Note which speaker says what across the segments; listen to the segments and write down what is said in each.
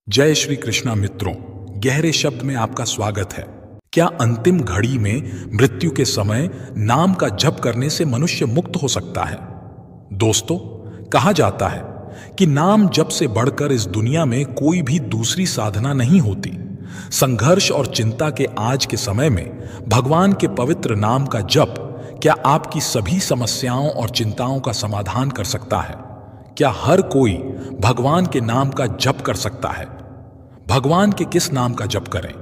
Speaker 1: जय श्री कृष्णा मित्रों, गहरे शब्द में आपका स्वागत है। क्या अंतिम घड़ी में मृत्यु के समय नाम का जप करने से मनुष्य मुक्त हो सकता है? दोस्तों, कहा जाता है कि नाम जप से बढ़कर इस दुनिया में कोई भी दूसरी साधना नहीं होती। संघर्ष और चिंता के आज के समय में भगवान के पवित्र नाम का जप क्या आपकी सभी समस्याओं और चिंताओं का समाधान कर सकता है? क्या हर कोई भगवान के नाम का जप कर सकता है? भगवान के किस नाम का जप करें?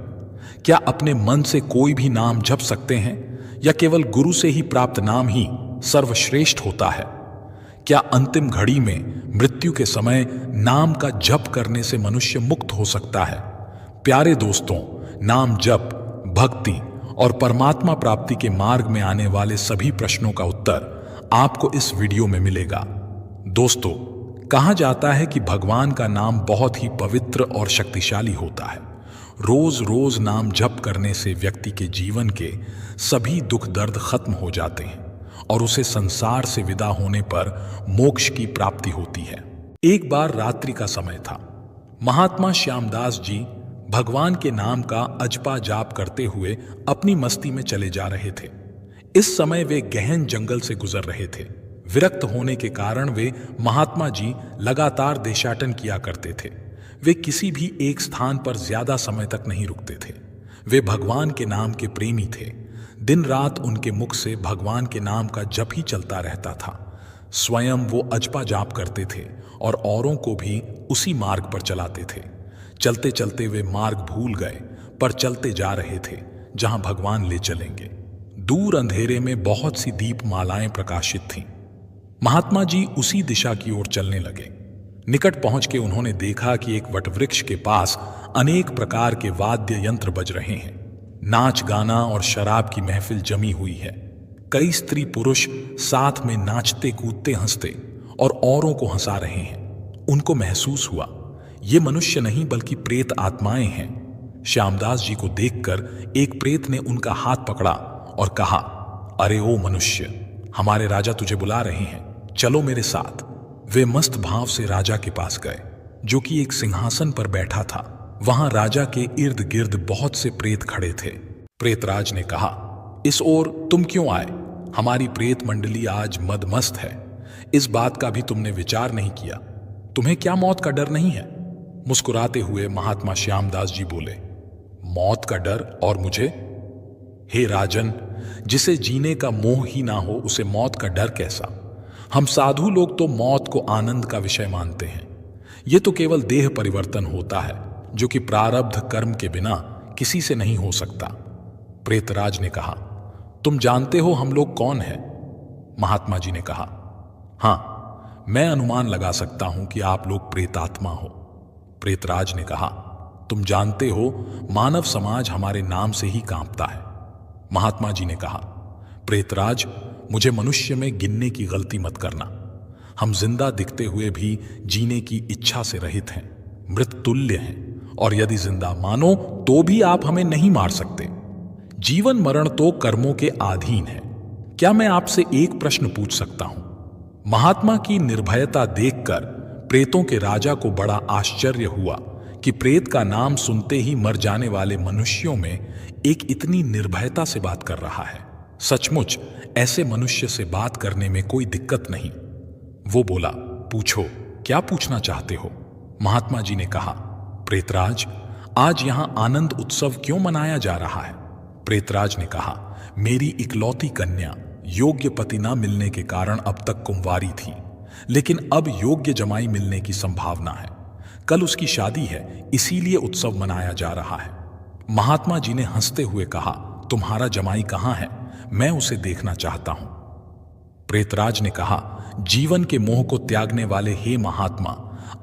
Speaker 1: क्या अपने मन से कोई भी नाम जप सकते हैं या केवल गुरु से ही प्राप्त नाम ही सर्वश्रेष्ठ होता है? क्या अंतिम घड़ी में मृत्यु के समय नाम का जप करने से मनुष्य मुक्त हो सकता है? प्यारे दोस्तों, नाम जप, भक्ति और परमात्मा प्राप्ति के मार्ग में आने वाले सभी प्रश्नों का उत्तर आपको इस वीडियो में मिलेगा। दोस्तों, कहा जाता है कि भगवान का नाम बहुत ही पवित्र और शक्तिशाली होता है। रोज रोज नाम जप करने से व्यक्ति के जीवन के सभी दुख दर्द खत्म हो जाते हैं और उसे संसार से विदा होने पर मोक्ष की प्राप्ति होती है। एक बार रात्रि का समय था। महात्मा श्यामदास जी भगवान के नाम का अजपा जाप करते हुए अपनी मस्ती में चले जा रहे थे। इस समय वे गहन जंगल से गुजर रहे थे। विरक्त होने के कारण वे महात्मा जी लगातार देशाटन किया करते थे। वे किसी भी एक स्थान पर ज्यादा समय तक नहीं रुकते थे। वे भगवान के नाम के प्रेमी थे। दिन रात उनके मुख से भगवान के नाम का जप ही चलता रहता था। स्वयं वो अजपा जाप करते थे और औरों को भी उसी मार्ग पर चलाते थे। चलते चलते वे मार्ग भूल गए, पर चलते जा रहे थे जहां भगवान ले चलेंगे। दूर अंधेरे में बहुत सी दीप मालाएं प्रकाशित थीं। महात्मा जी उसी दिशा की ओर चलने लगे। निकट पहुंच के उन्होंने देखा कि एक वटवृक्ष के पास अनेक प्रकार के वाद्य यंत्र बज रहे हैं। नाच गाना और शराब की महफिल जमी हुई है। कई स्त्री पुरुष साथ में नाचते कूदते हंसते और औरों को हंसा रहे हैं। उनको महसूस हुआ ये मनुष्य नहीं बल्कि प्रेत आत्माएं हैं। श्यामदास जी को देखकर एक प्रेत ने उनका हाथ पकड़ा और कहा, अरे ओ मनुष्य, हमारे राजा तुझे बुला रहे हैं, चलो मेरे साथ। वे मस्त भाव से राजा के पास गए, जो कि एक सिंहासन पर बैठा था। वहां राजा के इर्द गिर्द बहुत से प्रेत खड़े थे। प्रेतराज ने कहा, इस ओर तुम क्यों आए? हमारी प्रेत मंडली आज मदमस्त है। इस बात का भी तुमने विचार नहीं किया। तुम्हें क्या मौत का डर नहीं है? मुस्कुराते हुए महात्मा श्यामदास जी बोले, मौत का डर और मुझे? हे राजन, जिसे जीने का मोह ही ना हो उसे मौत का डर कैसा? हम साधु लोग तो मौत को आनंद का विषय मानते हैं। ये तो केवल देह परिवर्तन होता है, जो कि प्रारब्ध कर्म के बिना किसी से नहीं हो सकता। प्रेतराज ने कहा, तुम जानते हो हम लोग कौन हैं? महात्मा जी ने कहा, हां, मैं अनुमान लगा सकता हूं कि आप लोग प्रेतात्मा हो। प्रेतराज ने कहा, तुम जानते हो मानव समाज हमारे नाम से ही कांपता है। महात्मा जी ने कहा, प्रेतराज, मुझे मनुष्य में गिनने की गलती मत करना। हम जिंदा दिखते हुए भी जीने की इच्छा से रहित हैं, मृत तुल्य हैं, और यदि जिंदा मानो तो भी आप हमें नहीं मार सकते। जीवन मरण तो कर्मों के अधीन है। क्या मैं आपसे एक प्रश्न पूछ सकता हूं? महात्मा की निर्भयता देखकर प्रेतों के राजा को बड़ा आश्चर्य हुआ कि प्रेत का नाम सुनते ही मर जाने वाले मनुष्यों में एक इतनी निर्भयता से बात कर रहा है। सचमुच ऐसे मनुष्य से बात करने में कोई दिक्कत नहीं। वो बोला, पूछो, क्या पूछना चाहते हो? महात्मा जी ने कहा, प्रेतराज, आज यहां आनंद उत्सव क्यों मनाया जा रहा है? प्रेतराज ने कहा, मेरी इकलौती कन्या योग्य पति न मिलने के कारण अब तक कुंवारी थी, लेकिन अब योग्य जमाई मिलने की संभावना है। कल उसकी शादी है, इसीलिए उत्सव मनाया जा रहा है। महात्मा जी ने हंसते हुए कहा, तुम्हारा जमाई कहां है? मैं उसे देखना चाहता हूं। प्रेतराज ने कहा, जीवन के मोह को त्यागने वाले हे महात्मा,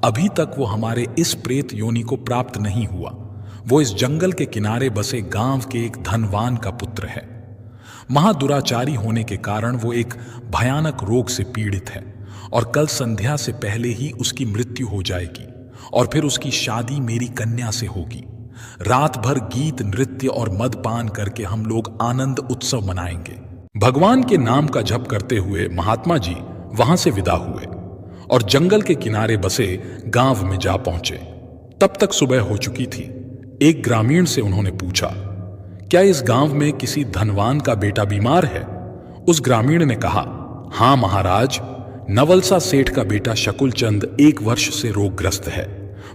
Speaker 1: अभी तक वो हमारे इस प्रेत योनि को प्राप्त नहीं हुआ। वो इस जंगल के किनारे बसे गांव के एक धनवान का पुत्र है। महादुराचारी होने के कारण वो एक भयानक रोग से पीड़ित है और कल संध्या से पहले ही उसकी मृत्यु हो जाएगी और फिर उसकी शादी मेरी कन्या से होगी। रात भर गीत, नृत्य और मदपान करके हम लोग आनंद उत्सव मनाएंगे। भगवान के नाम का जप करते हुए महात्मा जी वहां से विदा हुए और जंगल के किनारे बसे गांव में जा पहुंचे। तब तक सुबह हो चुकी थी। एक ग्रामीण से उन्होंने पूछा, क्या इस गांव में किसी धनवान का बेटा बीमार है? उस ग्रामीण ने कहा, हां महाराज, नवलसा सेठ का बेटा शकुलचंद 1 वर्ष से रोगग्रस्त है।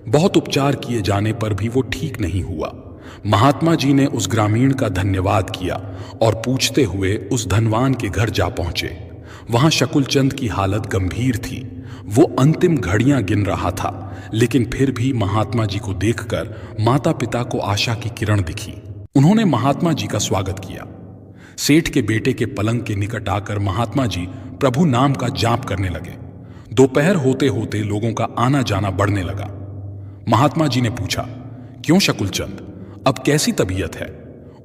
Speaker 1: बहुत उपचार किए जाने पर भी वो ठीक नहीं हुआ। महात्मा जी ने उस ग्रामीण का धन्यवाद किया और पूछते हुए उस धनवान के घर जा पहुंचे। वहां शकुलचंद की हालत गंभीर थी। वो अंतिम घड़ियां गिन रहा था, लेकिन फिर भी महात्मा जी को देखकर माता पिता को आशा की किरण दिखी। उन्होंने महात्मा जी का स्वागत किया। सेठ के बेटे के पलंग के निकट आकर महात्मा जी प्रभु नाम का जाप करने लगे। दोपहर होते होते लोगों का आना जाना बढ़ने लगा। महात्मा जी ने पूछा, क्यों शकुलचंद, अब कैसी तबीयत है?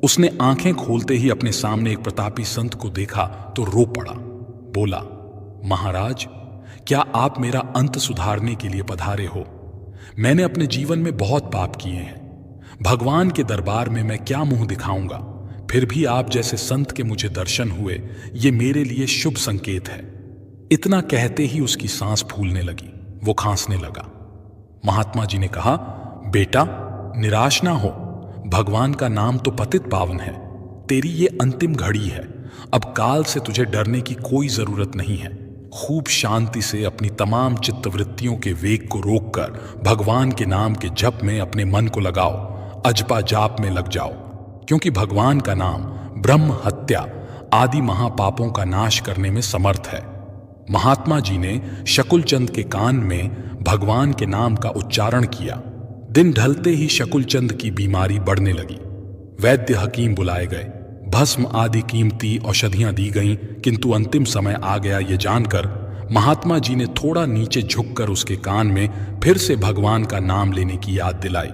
Speaker 1: उसने आंखें खोलते ही अपने सामने एक प्रतापी संत को देखा तो रो पड़ा। बोला, महाराज, क्या आप मेरा अंत सुधारने के लिए पधारे हो? मैंने अपने जीवन में बहुत पाप किए हैं। भगवान के दरबार में मैं क्या मुंह दिखाऊंगा? फिर भी आप जैसे संत के मुझे दर्शन हुए, ये मेरे लिए शुभ संकेत है। इतना कहते ही उसकी सांस फूलने लगी, वो खांसने लगा। महात्मा जी ने कहा, बेटा निराश ना हो, भगवान का नाम तो पतित पावन है। तेरी ये अंतिम घड़ी है, अब काल से तुझे डरने की कोई जरूरत नहीं है। खूब शांति से अपनी तमाम चित्तवृत्तियों के वेग को रोककर भगवान के नाम के जप में अपने मन को लगाओ, अजपा जाप में लग जाओ, क्योंकि भगवान का नाम ब्रह्म हत्या आदि महापापों का नाश करने में समर्थ है। महात्मा जी ने शकुलचंद के कान में भगवान के नाम का उच्चारण किया। दिन ढलते ही शकुलचंद की बीमारी बढ़ने लगी। वैद्य हकीम बुलाए गए, भस्म आदि कीमती औषधियां दी गईं, किंतु अंतिम समय आ गया ये जानकर महात्मा जी ने थोड़ा नीचे झुककर उसके कान में फिर से भगवान का नाम लेने की याद दिलाई।